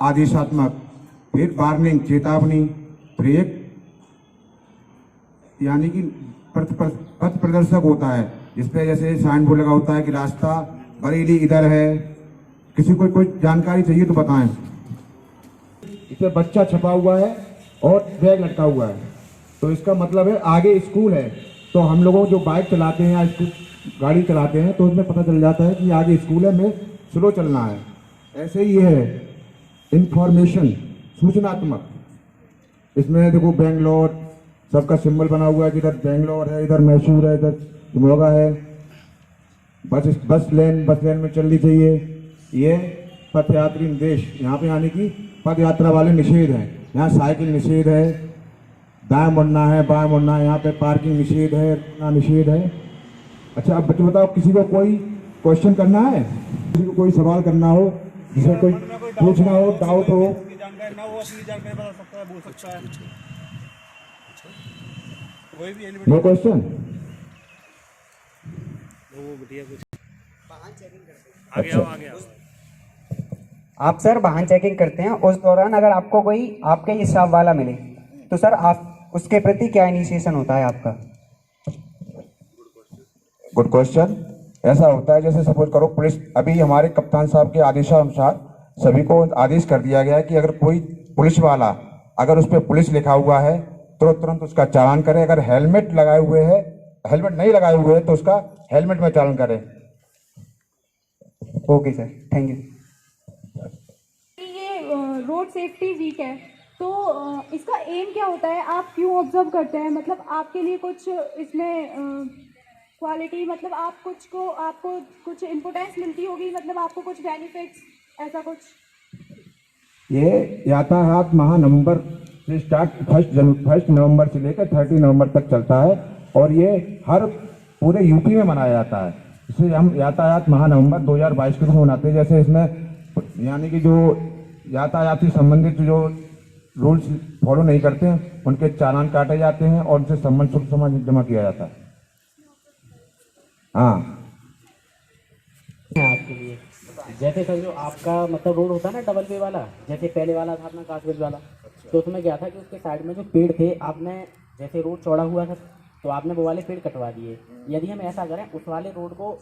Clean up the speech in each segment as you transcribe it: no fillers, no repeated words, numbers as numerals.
आदेशात्मक, फिर वार्निंग चेतावनी, ब्रेक यानी कि पथ प्रदर्शक होता है, जिसपे जैसे साइन बोर्ड लगा होता है कि रास्ता बरेली इधर है। किसी को कोई जानकारी चाहिए तो बताएं। इसमें बच्चा छपा हुआ है और बैग लटका हुआ है, तो इसका मतलब है आगे स्कूल है। तो हम लोगों जो बाइक चलाते हैं या गाड़ी चलाते हैं तो उसमें पता चल जाता है कि आगे स्कूल है, में स्लो चलना है। ऐसे ही है इंफॉर्मेशन, सूचनात्मक। इसमें देखो बेंगलोर सबका सिंबल बना हुआ है कि इधर बेंगलोर है, इधर मैसूर है, इधर शिमोगा है। बस लेन में चलनी चाहिए। ये पथ यात्री निर्देश, यहाँ पे आने की पद यात्रा वाले निषेध हैं। यहाँ साइकिल निषेध है, दाएं मुड़ना है, बाएं मुड़ना है, यहाँ पे पार्किंग निषेध है, ना निषेध है। अच्छा अब बच्चे बताओ, किसी को कोई क्वेश्चन करना है, किसी को कोई सवाल करना हो, जिसे कोई पूछना हो, डाउट हो, नो क्वेश्चन। आप सर वाहन चेकिंग करते हैं, उस दौरान अगर आपको कोई आपके स्टाफ वाला मिले तो सर आप उसके प्रति क्या इनिशिएशन होता है आपका? Good question. ऐसा होता है जैसे सपोज करो पुलिस, अभी हमारे कप्तान साहब के आदेशानुसार सभी को आदेश कर दिया गया है कि अगर कोई पुलिस वाला, अगर उस पर पुलिस लिखा हुआ है तो तुरंत उसका चालान करें। अगर हेलमेट लगाए हुए है, हेलमेट नहीं लगाए हुए है तो उसका हेलमेट में चालान करें। Okay sir, thank you. ये रोड सेफ्टी वीक है, तो इसका एम क्या होता है? आप क्यों ऑब्जर्व करते हैं? मतलब आपके लिए कुछ इसमें क्वालिटी, मतलब आपको कुछ इम्पोर्टेंस मिलती होगी, मतलब आपको कुछ बेनिफिट्स, ऐसा कुछ? ये यातायात माह नवंबर से स्टार्ट 1 नवंबर से लेकर 30 नवंबर तक चलता है और ये हर पूरे यूपी में मनाया जाता है। इसे हम यातायात माह नवंबर 2022 के रूप में मनाते हैं। जैसे इसमें यानी कि जो यातायात से संबंधित जो रूल्स फॉलो नहीं करते हैं उनके चालान काटे जाते हैं और उनसे संबंध शुल्क समाज जमा किया जाता है। हाँ, आपके लिए जैसे सर जो आपका मतलब रोड होता है ना डबल वे वाला, जैसे पहले वाला था अपना कासगंज वाला, तो उसमें क्या था कि उसके साइड में जो पेड़ थे, आपने जैसे रोड चौड़ा हुआ था तो आपने वो वाले पेड़ कटवा दिए। यदि हम ऐसा करें उस वाले रोड को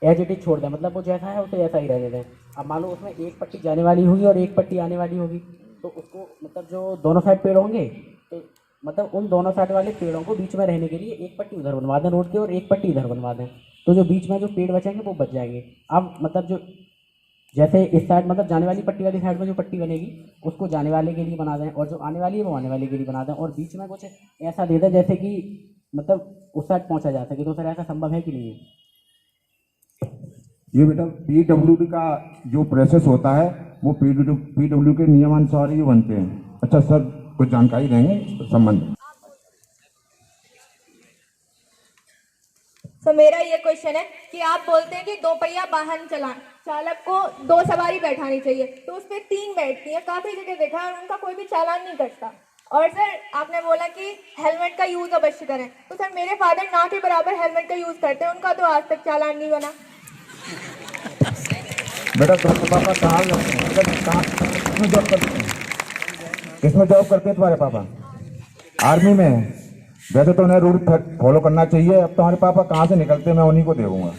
एज इट इज छोड़ दें, मतलब वो जैसा है उसे ऐसा ही रहने दें। अब मान लो उसमें एक पट्टी जाने वाली होगी और एक पट्टी आने वाली होगी, तो उसको मतलब जो दोनों साइड पेड़ होंगे तो मतलब उन दोनों साइड वाले पेड़ों को बीच में रहने के लिए एक पट्टी उधर बनवा दें रोड के और एक पट्टी इधर बनवा दें, तो जो बीच में जो पेड़ बचेंगे वो बच जाएंगे। अब मतलब जो जैसे इस साइड मतलब जाने वाली पट्टी वाली साइड में जो पट्टी बनेगी उसको जाने वाले के लिए बना दें और जो आने वाली है वो आने वाले के लिए बना दें और बीच में कुछ ऐसा दे दें जैसे कि मतलब उस साइड पहुंचा जा सके। तो सर ऐसा संभव है कि नहीं है? ये बेटा पीडब्ल्यूडी का जो प्रोसेस होता है वो पीडब्ल्यू के नियमानुसार ही बनते हैं। अच्छा सर कुछ जानकारी देंगे संबंध में? तो मेरा ये क्वेश्चन है कि आप बोलते हैं कि 2 पहिया वाहन चालक को 2 सवारी बैठानी चाहिए, तो उस पर 3 बैठती हैं। काफी जगह देखा है और उनका कोई भी चालान नहीं कटता। और सर आपने बोला कि हेलमेट का यूज अवश्य करें, तो सर मेरे फादर ना के बराबर हेलमेट का यूज करते हैं, उनका तो आज तक चालान नहीं बना। बेटा तुम्हारे पापा कहाँ जॉब करते हैं? किसमें जॉब करते हैं तुम्हारे पापा? आर्मी में है। वैसे तो उन्हें रूल फॉलो करना चाहिए। अब तुम्हारे पापा कहाँ से निकलते हैं मैं उन्हीं को देखूंगा।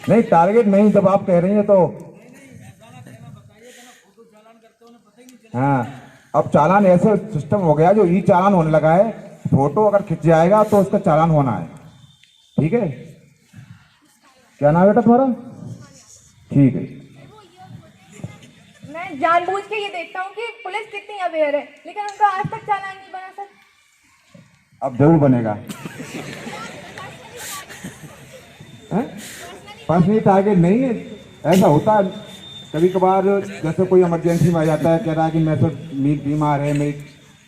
नहीं टारगेट नहीं, जब आप कह रही हैं तो हाँ, अब चालान ऐसे सिस्टम हो गया जो ई चालान होने लगा है। फोटो अगर खिंच जाएगा तो उसका चालान होना है। ठीक है, क्या नाम है बेटा तुम्हारा? ठीक है। मैं जानबूझ के ये देखता हूँ कि पुलिस कितनी अवेयर है, लेकिन उनका आज तक चालान नहीं बना सर। अब जरूर बनेगा। पर्सनली टारगेट नहीं है, ऐसा होता है कभी कभार। जैसे कोई इमरजेंसी में आ जाता है, कह रहा है कि मैं तो बीमार है, मेरी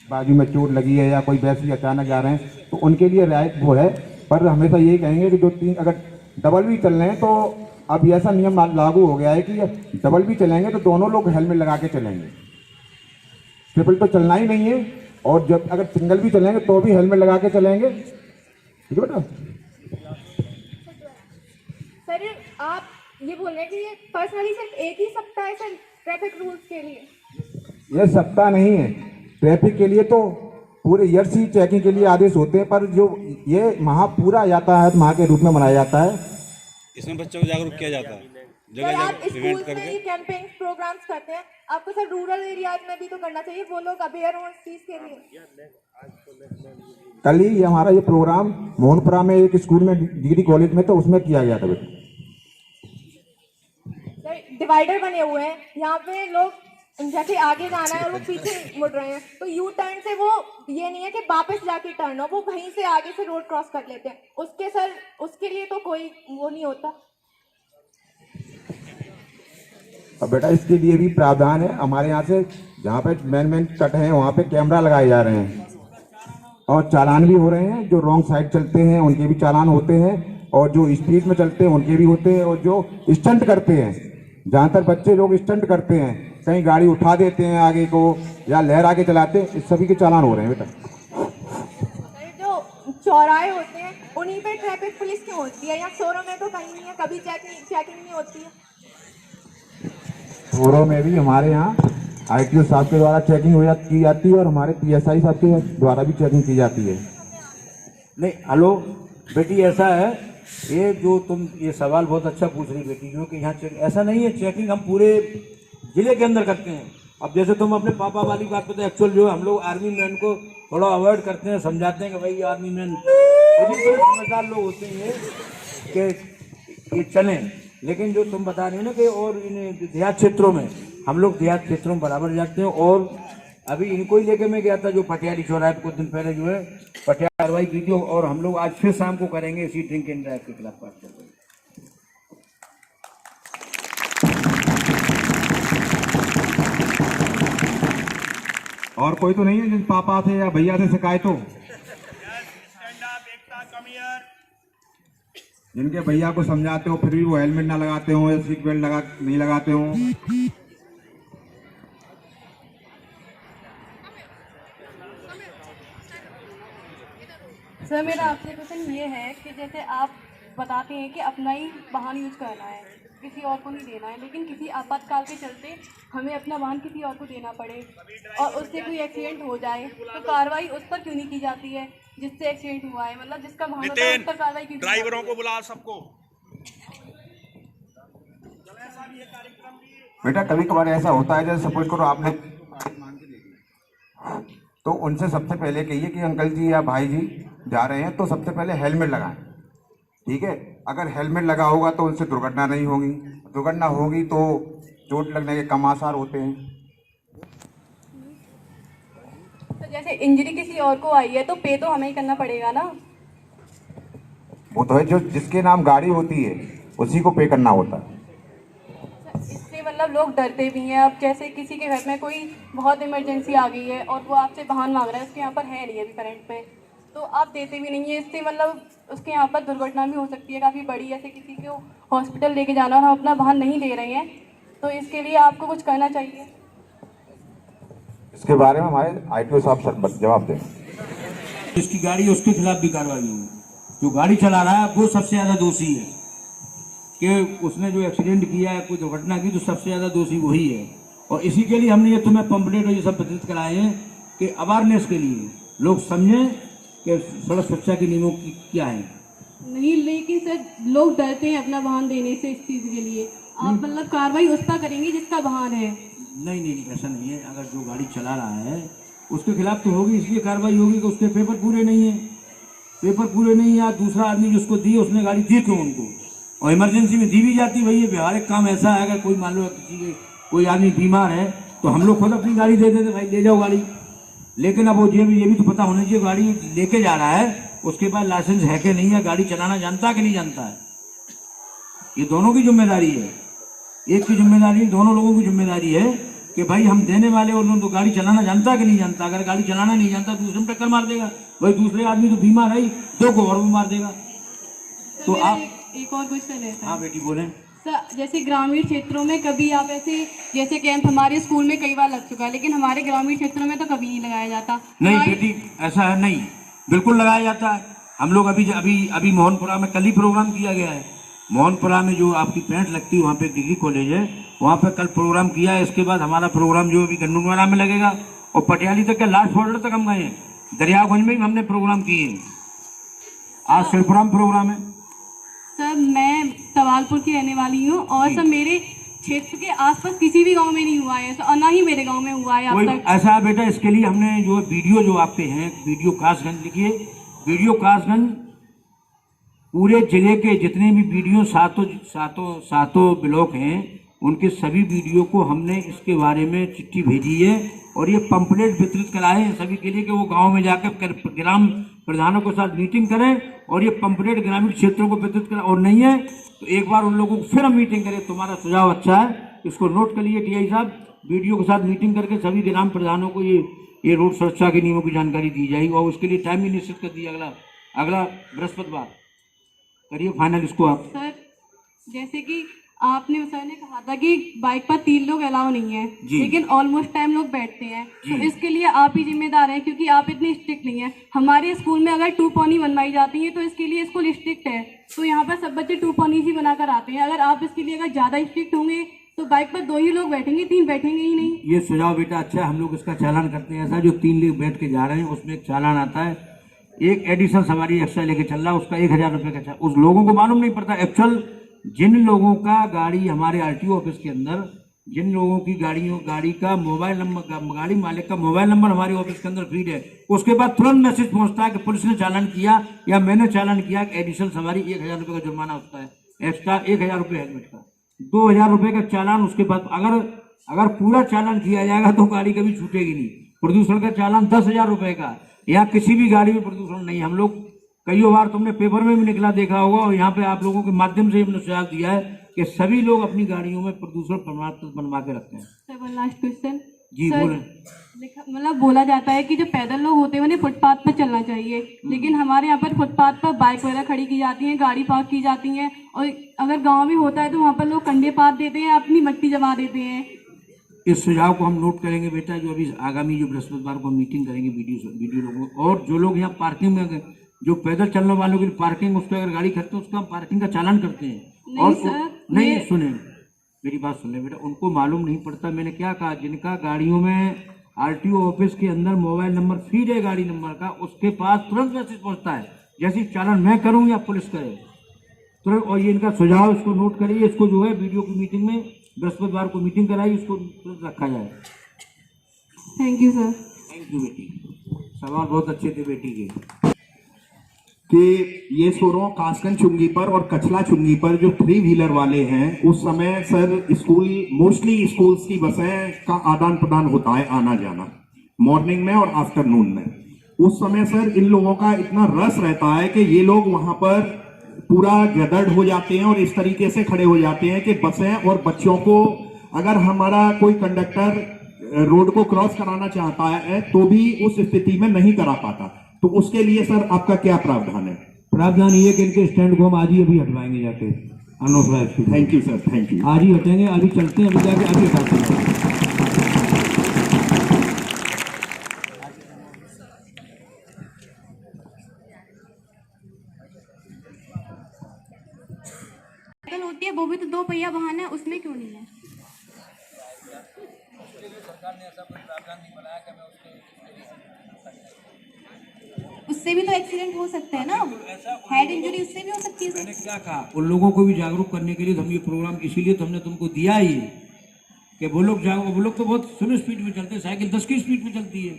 बाजू में चोट लगी है या कोई वैसे ही अचानक जा रहे हैं, तो उनके लिए राइट वो है। पर हमेशा यही कहेंगे कि जो 3 अगर डबल भी चल रहे हैं तो अब ऐसा नियम लागू हो गया है कि डबल भी चलेंगे तो दोनों लोग हेलमेट लगा के चलेंगे। ट्रिपल तो चलना ही नहीं है। और जब अगर सिंगल भी चलेंगे तो भी हेलमेट लगा के चलेंगे। ठीक है बेटा? सर आप ये बोल रहे हैं कि ये पर्सनली सिर्फ एक ही सप्ताह है सर ट्रैफिक रूल्स के लिए। यह सप्ताह नहीं है, ट्रैफिक के लिए तो पूरे ईयर्स ही चेकिंग के लिए आदेश होते हैं, पर जो ये पूरा यातायात माह के रूप में मनाया जाता है, इसमें बच्चों को जागरूक किया जाता है। सर आप जगह स्कूल इवेंट में ही कैंपेन प्रोग्राम्स करते हैं, आपको सर रूरल एरियाज में भी तो करना चाहिए, वो लोग अवेयर हो इस चीज के लिए। कल ही हमारा ये प्रोग्राम मोहनपुरा में एक स्कूल में डिग्री कॉलेज में तो उसमें किया गया था बेटा। सर डिवाइडर बने हुए हैं, यहाँ पे लोग जैसे आगे जाना है और वो पीछे मुड़ रहे हैं, तो यू टर्न से वो ये नहीं है कि वापस जाके टर्न हो, वो वहीं से आगे से रोड क्रॉस कर लेते हैं, उसके सर उसके लिए तो कोई वो नहीं होता। और बेटा इसके लिए भी प्रावधान है हमारे यहाँ से, जहाँ पे मेन कट है वहाँ पे कैमरा लगाए जा रहे हैं और चालान भी हो रहे हैं। जो रॉन्ग साइड चलते हैं उनके भी चालान होते हैं, और जो स्पीड में चलते हैं उनके भी होते हैं, और जो स्टंट करते हैं, जहाँ तक बच्चे लोग स्टंट करते हैं, कहीं गाड़ी उठा देते हैं आगे को या लहरा के चलाते हैं, इस सभी के चालान हो रहे हैं बेटा। जो चौराहे होते हैं उन्हीं पे ट्रैफिक पुलिस क्यों होती है, यहाँ शोरों में तो कहीं नहीं है, कभी चेकिंग नहीं होती है। शोरों में भी हमारे यहाँ ITO साहब के द्वारा चेकिंग की जाती है और हमारे PSI साहब के द्वारा भी चेकिंग की जाती है। नहीं हेलो बेटी, ऐसा है ये जो तुम ये सवाल बहुत अच्छा पूछ रही बेटी, क्योंकि यहाँ ऐसा नहीं है, चेकिंग हम पूरे जिले के अंदर करते हैं। अब जैसे तुम अपने पापा वाली बात पे, तो एक्चुअल जो हम लोग आर्मी मैन को थोड़ा अवॉइड करते हैं, समझाते हैं कि भाई आर्मी मैन समझदार लोग होते हैं कि ये चलें, लेकिन जो तुम बता रहे हो ना कि और इन देहात क्षेत्रों में, हम लोग देहात क्षेत्रों में बराबर जाते हैं। और अभी इनको ही लेके मैं गया था जो पटियाली चौराहे पे कुछ दिन पहले जो है पटियाला कार्रवाई की थी, और हम लोग आज फिर शाम को करेंगे इसी ड्रिंक एंड ड्राइव के खिलाफ बात करेंगे। और कोई तो नहीं है जिन पापा से या भैया से शिकायत हो, जिनके भैया को समझाते हो फिर भी वो हेलमेट ना लगाते हो या सीट बेल्ट नहीं लगाते हो। सर मेरा आपसे क्वेश्चन ये है कि जैसे आप बताते हैं कि अपना ही वाहन यूज करना है, किसी और को नहीं देना है, लेकिन किसी आपातकाल के चलते हमें अपना वाहन किसी और को देना पड़े और उससे कोई एक्सीडेंट हो जाए, तो कार्रवाई उस पर क्यों नहीं की जाती है जिससे एक्सीडेंट हुआ है, मतलब जिसका वाहन होता है उस पर कार्रवाई क्यों? ड्राइवरों को बुला सबको। बेटा कभी कभार ऐसा होता है, जैसे सपोज करो आपने तो उनसे सबसे पहले कहिए कि अंकल जी या भाई जी जा रहे हैं तो सबसे पहले हेलमेट लगाएं, ठीक है। अगर हेलमेट लगा होगा तो उनसे दुर्घटना नहीं होगी, दुर्घटना होगी तो चोट लगने के कम आसार होते हैं। तो जैसे इंजरी किसी और को आई है तो पे तो हमें ही करना पड़ेगा ना? वो तो है, जो जिसके नाम गाड़ी होती है उसी को पे करना होता है। इससे मतलब लोग डरते भी हैं। अब जैसे किसी के घर में कोई बहुत इमरजेंसी आ गई है और वो आपसे वाहन मांग रहा है, उसके यहाँ पर है नहीं अभी करंट पे, तो आप देते भी नहीं है। इससे मतलब उसके यहाँ पर दुर्घटना भी हो सकती है काफ़ी बड़ी, जैसे किसी को हॉस्पिटल लेके जाना और हम अपना वाहन नहीं दे रहे हैं, तो इसके लिए आपको कुछ करना चाहिए। इसके बारे में हमारे ITO साहब जवाब दें। जिसकी गाड़ी है उसके खिलाफ भी कार्रवाई होगी। जो गाड़ी चला रहा है वो सबसे ज़्यादा दोषी है, कि उसने जो एक्सीडेंट किया है, कोई दुर्घटना की, तो सबसे ज़्यादा दोषी वही है। और इसी के लिए हमने ये तुम्हें पंपलेट और ये सब वितरित कराए हैं कि अवेयरनेस के लिए लोग समझें कि सड़क सुरक्षा के नियमों की क्या है। नहीं, लेकिन सर लोग डरते हैं अपना वाहन देने से। इस चीज़ के लिए आप मतलब कार्रवाई उस पर करेंगे जिसका वाहन है? नहीं, ऐसा नहीं है। अगर जो गाड़ी चला रहा है उसके खिलाफ तो होगी, इसलिए कार्रवाई होगी कि उसके पेपर पूरे नहीं है, या दूसरा आदमी जिसको दी उसने गाड़ी दी क्यों उनको, और इमरजेंसी में दी भी जाती। भाई ये व्यवहारिक काम ऐसा है, अगर कोई मान लो किसी के कोई आदमी बीमार है तो हम लोग खुद अपनी गाड़ी दे देते, भाई ले जाओ गाड़ी। लेकिन अब वो ये भी तो पता होना चाहिए गाड़ी लेके जा रहा है उसके पास लाइसेंस है कि नहीं है, गाड़ी चलाना जानता है कि नहीं जानता है। ये दोनों की जिम्मेदारी है, एक की जिम्मेदारी, दोनों लोगों की जिम्मेदारी है कि भाई हम देने वाले और लोग तो गाड़ी चलाना जानता है कि नहीं जानता। अगर गाड़ी चलाना नहीं जानता दूसरे में टक्कर मार देगा, भाई दूसरे आदमी तो बीमार है, दो को और भी मार देगा। तो आप एक और क्वेश्चन है। हाँ बेटी बोलें। सर जैसे ग्रामीण क्षेत्रों में कभी आप ऐसे, जैसे कैंप हमारे स्कूल में कई बार लग चुका है, लेकिन हमारे ग्रामीण क्षेत्रों में तो कभी नहीं लगाया जाता। नहीं बेटी ऐसा है, नहीं बिल्कुल लगाया जाता है। हम लोग अभी मोहनपुरा में कल ही प्रोग्राम किया गया है, मोहनपुरा में जो आपकी पैंट लगती है वहाँ पे एक डिग्री कॉलेज है, वहाँ पे कल प्रोग्राम किया है। इसके बाद हमारा प्रोग्राम जो अभी गंडूनवाला में लगेगा और पटियाली तक के लास्ट बॉर्डर तक हम गए हैं। दरियागंज में भी हमने प्रोग्राम किए हैं। आज शिल्पराम प्रोग्राम है। सर मैं तवालपुर की रहने वाली हूँ और सर मेरे क्षेत्र के आसपास किसी भी गांव में नहीं हुआ है और ना ही मेरे गांव में हुआ है अब तक। ऐसा है बेटा, इसके लिए हमने जो वीडियो जो आपके हैं वीडियो कासगंज लिखिए। वीडियो कासगंज पूरे जिले के जितने भी वीडियो सातों ब्लॉक हैं उनके सभी वीडियो को हमने इसके बारे में चिट्ठी भेजी है और ये पंपलेट वितरित कराए हैं सभी के लिए कि वो गांव में जाकर ग्राम प्रधानों के साथ मीटिंग करें और ये पंपलेट ग्रामीण क्षेत्रों को वितरित करें। और नहीं है तो एक बार उन लोगों को फिर हम मीटिंग करें। तुम्हारा सुझाव अच्छा है, इसको नोट कर लीजिए टीआई साहब। वीडियो के साथ मीटिंग करके सभी ग्राम प्रधानों को ये रोड सुरक्षा के नियमों की जानकारी दी जाएगी और उसके लिए टाइम भी निश्चित कर दिया। अगला बृहस्पतिवार करिए फाइनल इसको आप। सर जैसे कि आपने सर ने कहा था कि बाइक पर 3 लोग अलाउ नहीं है, लेकिन ऑलमोस्ट टाइम लोग बैठते हैं, तो इसके लिए आप ही जिम्मेदार हैं क्योंकि आप इतने स्ट्रिक्ट नहीं है। हमारे स्कूल में अगर 2 पॉनी बनवाई जाती है तो इसके लिए स्कूल स्ट्रिक्ट है, तो यहाँ पर सब बच्चे 2 पॉनी ही बनाकर आते हैं। अगर आप इसके लिए अगर ज़्यादा स्ट्रिक्ट होंगे तो बाइक पर 2 ही लोग बैठेंगे, 3 बैठेंगे ही नहीं। ये सुझाव बेटा अच्छा है, हम लोग इसका चालान करते हैं। ऐसा जो 3 लोग बैठ के जा रहे हैं उसमें एक चालान आता है, एक एडिशनल सवारी एक्स्ट्रा लेके चल रहा है उसका 1000 रुपये का। उस लोगों को मालूम नहीं पड़ता एक्चुअल जिन लोगों का गाड़ी हमारे आरटीओ ऑफिस के अंदर जिन लोगों की गाड़ी का मोबाइल नंबर गाड़ी मालिक का मोबाइल नंबर हमारे ऑफिस के अंदर फीड है, उसके बाद तुरंत मैसेज पहुंचता है कि पुलिस ने चालान किया या मैंने चालान किया कि एडिशनल सवारी 1000 रुपये का जुर्माना होता है, एक्स्ट्रा 1000 रुपये हेलमेट का, 2000 रुपये का चालान। उसके बाद अगर पूरा चालान किया जाएगा तो गाड़ी कभी छूटेगी नहीं। प्रदूषण का चालान 10,000 रुपये का, यहाँ किसी भी गाड़ी में प्रदूषण नहीं। हम लोग कई बार तुमने पेपर में भी निकला देखा होगा और यहाँ पे आप लोगों के माध्यम से हमने सुझाव दिया है कि सभी लोग अपनी गाड़ियों में प्रदूषण प्रमाण पत्र बनवा के रखते हैं। सर वन लास्ट क्वेश्चन जी बोले। मतलब बोला जाता है कि जो पैदल लोग होते हैं उन्हें फुटपाथ पर चलना चाहिए, लेकिन हमारे यहाँ पर फुटपाथ पर बाइक वगैरह खड़ी की जाती है, गाड़ी पार्क की जाती है और अगर गाँव में होता है तो वहाँ पर लोग कंधे पात देते हैं, अपनी मट्टी जमा देते हैं। इस सुझाव को हम नोट करेंगे बेटा, जो अभी आगामी जो बृहस्पतिवार को मीटिंग करेंगे वीडियो लोगों। और जो लोग यहाँ पार्किंग में जो पैदल चलने वालों की पार्किंग उस पर अगर गाड़ी करते हैं उसका हम पार्किंग का चालान करते हैं। और नहीं सुने मेरी बात सुन ले बेटा, उनको मालूम नहीं पड़ता। मैंने क्या कहा, जिनका गाड़ियों में आरटीओ ऑफिस के अंदर मोबाइल नंबर फीड है गाड़ी नंबर का, उसके पास तुरंत मैसेज पहुंचता है, जैसे चालान मैं करूं या पुलिस करे तुरंत। और ये इनका सुझाव, इसको नोट करिए। इसको जो है वीडियो की मीटिंग में बृहस्पतिवार को मीटिंग कराई, इसको तुरंत रखा जाए। Thank you sir. Thank you बेटी, सवाल बहुत अच्छे थे बेटी के। कि ये सोरों कासगंज चुंगी पर और कचला चुंगी पर जो 3 व्हीलर वाले हैं, उस समय सर स्कूल मोस्टली स्कूल्स की बसें का आदान प्रदान होता है, आना जाना मॉर्निंग में और आफ्टरनून में। उस समय सर इन लोगों का इतना रस रहता है कि ये लोग वहां पर पूरा गदर्ड हो जाते हैं और इस तरीके से खड़े हो जाते हैं कि बसें और बच्चों को, अगर हमारा कोई कंडक्टर रोड को क्रॉस कराना चाहता है तो भी उस स्थिति में नहीं करा पाता। तो उसके लिए सर आपका क्या प्रावधान है? प्रावधान ये कि इनके स्टैंड को हम आज ही अभी हटवाएंगे जाके unauthorised. Thank you sir, thank you. आज ही हटेंगे, अभी चलते हैं, अभी जाके अभी हटाते हैं। होती है वो भी तो 2 पहिया वाहन है, उसमें क्यों नहीं है? उससे भी तो एक्सीडेंट हो सकता है ना, हेड इंजरी उससे भी हो सकती है। मैंने क्या कहा, उन लोगों को भी जागरूक करने के लिए हम ये प्रोग्राम इसीलिए तो हमने तुमको दिया ही कि वो लोग तो बहुत स्लो स्पीड में चलते हैं, साइकिल 10 की स्पीड में चलती है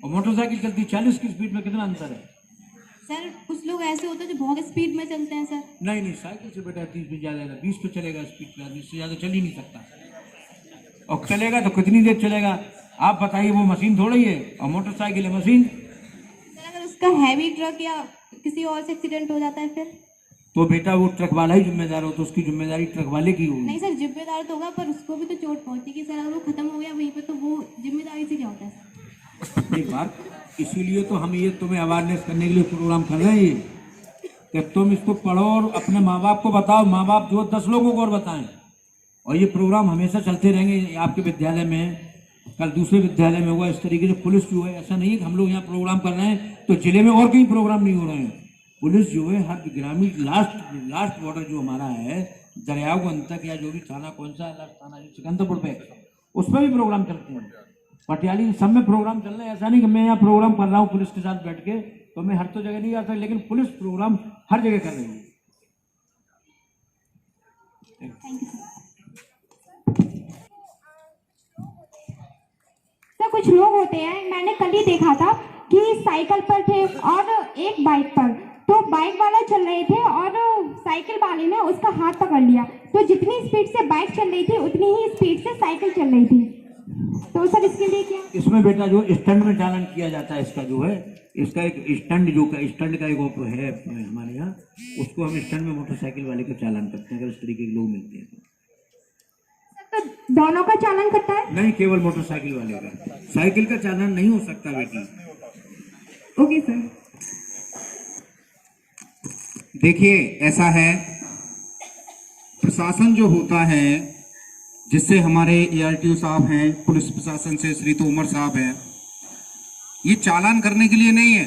और मोटरसाइकिल चलती है 40 की स्पीड में। कितना अंतर है सर? कुछ लोग ऐसे होते हैं जो बहुत स्पीड में चलते हैं सर। नहीं साइकिल से बेटा 30 पे ज्यादा 20 पे चलेगा स्पीड पे, 20 से ज्यादा चल ही नहीं सकता। और चलेगा तो कितनी देर चलेगा आप बताइए? वो मशीन थोड़ी है, और मोटरसाइकिल है मशीन। अगर उसका हैवी ट्रक या किसी और से एक्सीडेंट हो जाता है फिर? तो बेटा वो ट्रक वाला ही जिम्मेदार हो, तो उसकी जिम्मेदारी ट्रक वाले की होगी। नहीं सर, जिम्मेदार तो होगा पर उसको भी तो चोट पहुंचेगी सर। अगर वो खत्म हो गया वहीं पे तो वो जिम्मेदारी से क्या होता है सर? एक बात, इसीलिए तो हम ये तुम्हें अवेयरनेस करने के लिए प्रोग्राम कर रहे हैं कि तुम इसको पढ़ो और अपने माँ बाप को बताओ, माँ बाप जो 10 लोगों को और बताएं। और ये प्रोग्राम हमेशा चलते रहेंगे। आपके विद्यालय में, कल दूसरे विद्यालय में होगा। इस तरीके से पुलिस जो है, ऐसा नहीं है कि हम लोग यहाँ प्रोग्राम कर रहे हैं तो जिले में और कहीं प्रोग्राम नहीं हो रहे हैं। पुलिस जो है हर ग्रामीण लास्ट बॉर्डर जो हमारा है दरियागंज तक, या जो भी थाना कौन सा लास्ट थाना सिकंदरपुर पे, उसमें भी प्रोग्राम चलते हैं। पटियाली सब में प्रोग्राम चल रहे हैं। ऐसा नहीं कि मैं यहाँ प्रोग्राम कर रहा हूँ पुलिस के साथ बैठ के, तो मैं हर तो जगह नहीं जाता, लेकिन पुलिस प्रोग्राम हर जगह कर रही है। सर कुछ लोग होते हैं, मैंने कल ही देखा था कि साइकिल पर थे और एक बाइक पर, तो बाइक वाला चल रहे थे और साइकिल वाले ने उसका हाथ पकड़ लिया, तो जितनी स्पीड से बाइक चल रही थी उतनी ही स्पीड से साइकिल चल रही थी। तो सर इसके लिए क्या? इसमें बेटा जो स्टंट में चालान किया जाता है, इसका जो है, इसका एक स्टंट स्टंट का एक है हमारे यहाँ, उसको हम स्टंट में मोटरसाइकिल वाले का चालान करते हैं अगर इस तरीके के लोग मिलते हैं तो दोनों का चालान कटता है? नहीं, केवल मोटरसाइकिल वाले का। साइकिल का चालान नहीं हो सकता बेटी। Okay sir. देखिए ऐसा है, प्रशासन जो होता है, जिससे हमारे ARTO साहब हैं, पुलिस प्रशासन से श्री तोमर साहब हैं, ये चालान करने के लिए नहीं है,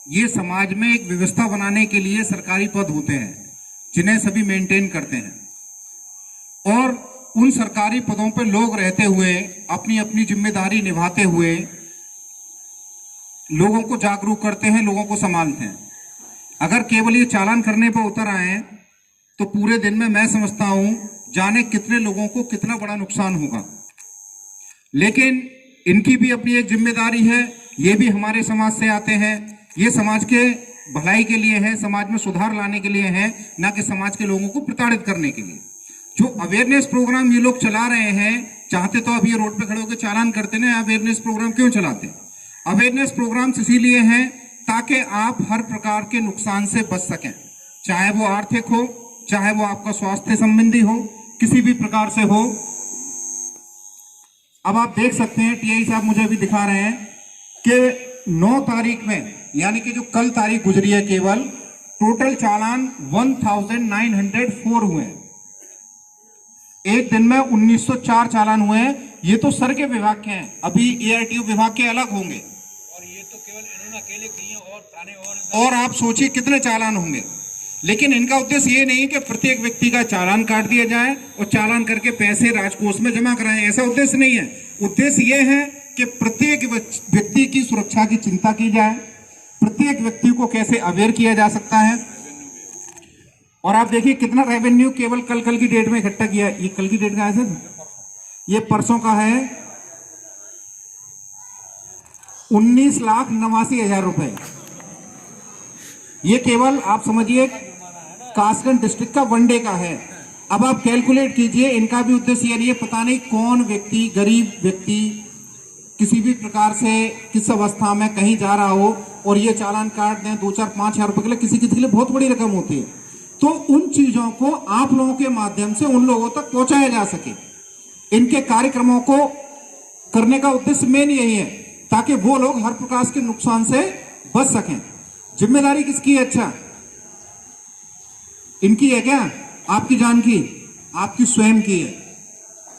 ये समाज में एक व्यवस्था बनाने के लिए सरकारी पद होते हैं जिन्हें सभी मेंटेन करते हैं। और उन सरकारी पदों पर लोग रहते हुए अपनी अपनी जिम्मेदारी निभाते हुए लोगों को जागरूक करते हैं, लोगों को संभालते हैं। अगर केवल ये चालान करने पर उतर आए तो पूरे दिन में मैं समझता हूं जाने कितने लोगों को कितना बड़ा नुकसान होगा। लेकिन इनकी भी अपनी एक जिम्मेदारी है, ये भी हमारे समाज से आते हैं, ये समाज के भलाई के लिए है, समाज में सुधार लाने के लिए है, ना कि समाज के लोगों को प्रताड़ित करने के लिए। जो अवेयरनेस प्रोग्राम ये लोग चला रहे हैं, चाहते तो अब ये रोड पे खड़े होकर चालान करते ना, अवेयरनेस प्रोग्राम क्यों चलाते? अवेयरनेस प्रोग्राम इसीलिए हैं ताकि आप हर प्रकार के नुकसान से बच सकें, चाहे वो आर्थिक हो, चाहे वो आपका स्वास्थ्य संबंधी हो, किसी भी प्रकार से हो। अब आप देख सकते हैं, TI साहब मुझे अभी दिखा रहे हैं कि 9 तारीख में, यानी कि जो कल तारीख गुजरी है, केवल टोटल चालान 1904 हुए हैं। एक दिन में 1904 चालान हुए हैं। ये तो सर के विभाग के हैं, अभी ARTO विभाग के अलग होंगे, और ये तो केवल इन्होंने अकेले किए और थाने और आप सोचिए कितने चालान होंगे। लेकिन इनका उद्देश्य ये नहीं कि प्रत्येक व्यक्ति का चालान काट दिया जाए और चालान करके पैसे राजकोष में जमा कराएं, ऐसा उद्देश्य नहीं है। उद्देश्य ये है कि प्रत्येक व्यक्ति की सुरक्षा की चिंता की जाए, प्रत्येक व्यक्ति को कैसे अवेयर किया जा सकता है। और आप देखिए कितना रेवेन्यू केवल कल की डेट में इकट्ठा किया। ये कल की डेट का है सर, ये परसों का है, 19,89,000 रुपए। ये केवल आप समझिए कासगंज डिस्ट्रिक्ट का वनडे का है। अब आप कैलकुलेट कीजिए, इनका भी उद्देश्य ये नहीं है, पता नहीं कौन व्यक्ति, गरीब व्यक्ति किसी भी प्रकार से किस अवस्था में कहीं जा रहा हो और ये चालान काट दें 2-4-5 हज़ार रुपए के लिए, किसी के लिए बहुत बड़ी रकम होती है। तो उन चीजों को आप लोगों के माध्यम से उन लोगों तक पहुंचाया जा सके। इनके कार्यक्रमों को करने का उद्देश्य मेन यही है ताकि वो लोग हर प्रकार के नुकसान से बच सकें। जिम्मेदारी किसकी है? अच्छा, इनकी है क्या? आपकी जान की, आपकी स्वयं की है।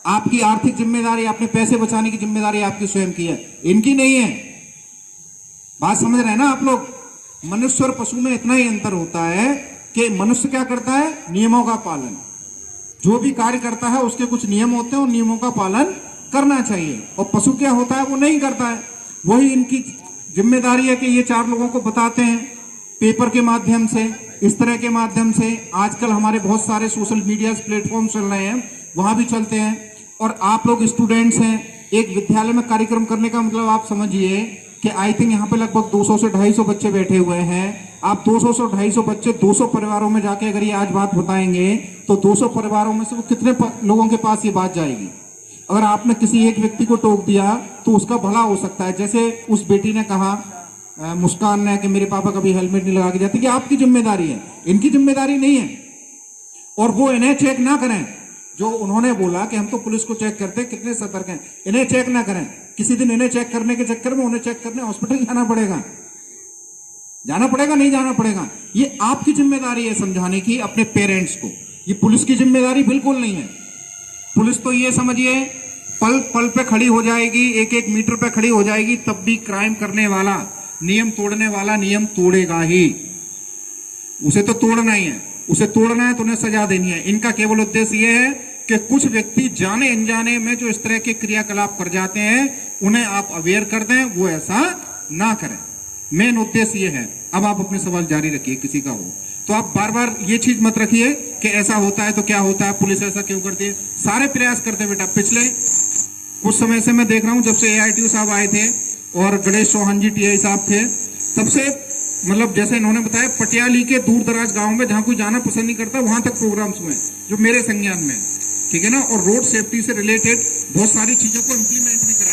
आपकी आर्थिक जिम्मेदारी, अपने पैसे बचाने की जिम्मेदारी आपकी स्वयं की है, इनकी नहीं है। बात समझ रहे हैं ना आप लोग? मनुष्य और पशु में इतना ही अंतर होता है कि मनुष्य क्या करता है? नियमों का पालन। जो भी कार्य करता है उसके कुछ नियम होते हैं, उन नियमों का पालन करना चाहिए। और पशु क्या होता है? वो नहीं करता है। वही इनकी जिम्मेदारी है कि ये 4 लोगों को बताते हैं पेपर के माध्यम से, इस तरह के माध्यम से। आजकल हमारे बहुत सारे सोशल मीडिया प्लेटफॉर्म चल रहे हैं, वहां भी चलते हैं। और आप लोग स्टूडेंट्स हैं, एक विद्यालय में कार्यक्रम करने का मतलब आप समझिए कि आई थिंक यहाँ पे लगभग 200 से 250 बच्चे बैठे हुए हैं। आप 200 से 250 बच्चे 200 परिवारों में जाके अगर ये आज बात बताएंगे तो 200 परिवारों में से वो कितने लोगों के पास ये बात जाएगी? अगर आपने किसी एक व्यक्ति को टोक दिया तो उसका भला हो सकता है। जैसे उस बेटी ने कहा, मुस्कान ने, कि मेरे पापा कभी हेलमेट नहीं लगा के जाते, कि आपकी जिम्मेदारी है, इनकी जिम्मेदारी नहीं है। और वो इन्हें चेक ना करें, जो उन्होंने बोला कि हम तो पुलिस को चेक करते हैं, कितने सतर्क हैं, इन्हें चेक ना करें। किसी दिन इन्हें चेक करने के चक्कर में उन्हें चेक करने हॉस्पिटल जाना पड़ेगा, नहीं जाना पड़ेगा। ये आपकी जिम्मेदारी है समझाने की अपने पेरेंट्स को। ये पुलिस की जिम्मेदारी बिल्कुल नहीं है। पुलिस तो ये समझिए पल पल पे खड़ी हो जाएगी, 1-1 मीटर पे खड़ी हो जाएगी, तब भी क्राइम करने वाला, नियम तोड़ने वाला नियम तोड़ेगा ही। उसे तो तोड़ना ही है, उसे तोड़ना है तो उन्हें सजा देनी है। इनका केवल उद्देश्य ये है कि कुछ व्यक्ति जाने अनजाने में जो इस तरह के क्रियाकलाप कर जाते हैं उन्हें आप अवेयर कर दें, वो ऐसा ना करें। मेन उद्देश्य ये है। अब आप अपने सवाल जारी रखिए, किसी का हो तो आप बार बार ये चीज मत रखिए कि ऐसा होता है तो क्या होता है, पुलिस ऐसा क्यों करती है। सारे प्रयास करते हैं बेटा। पिछले कुछ समय से मैं देख रहा हूं, जब से AITO साहब आए थे और गणेश चौहान जी TI साहब थे, तब से मतलब जैसे इन्होंने बताया पटियाली के दूर दराज गाँव में जहां कोई जाना पसंद नहीं करता वहां तक प्रोग्राम्स हुए जो मेरे संज्ञान में, ठीक है ना। और रोड सेफ्टी से रिलेटेड बहुत सारी चीजों को इम्प्लीमेंट भी कराया।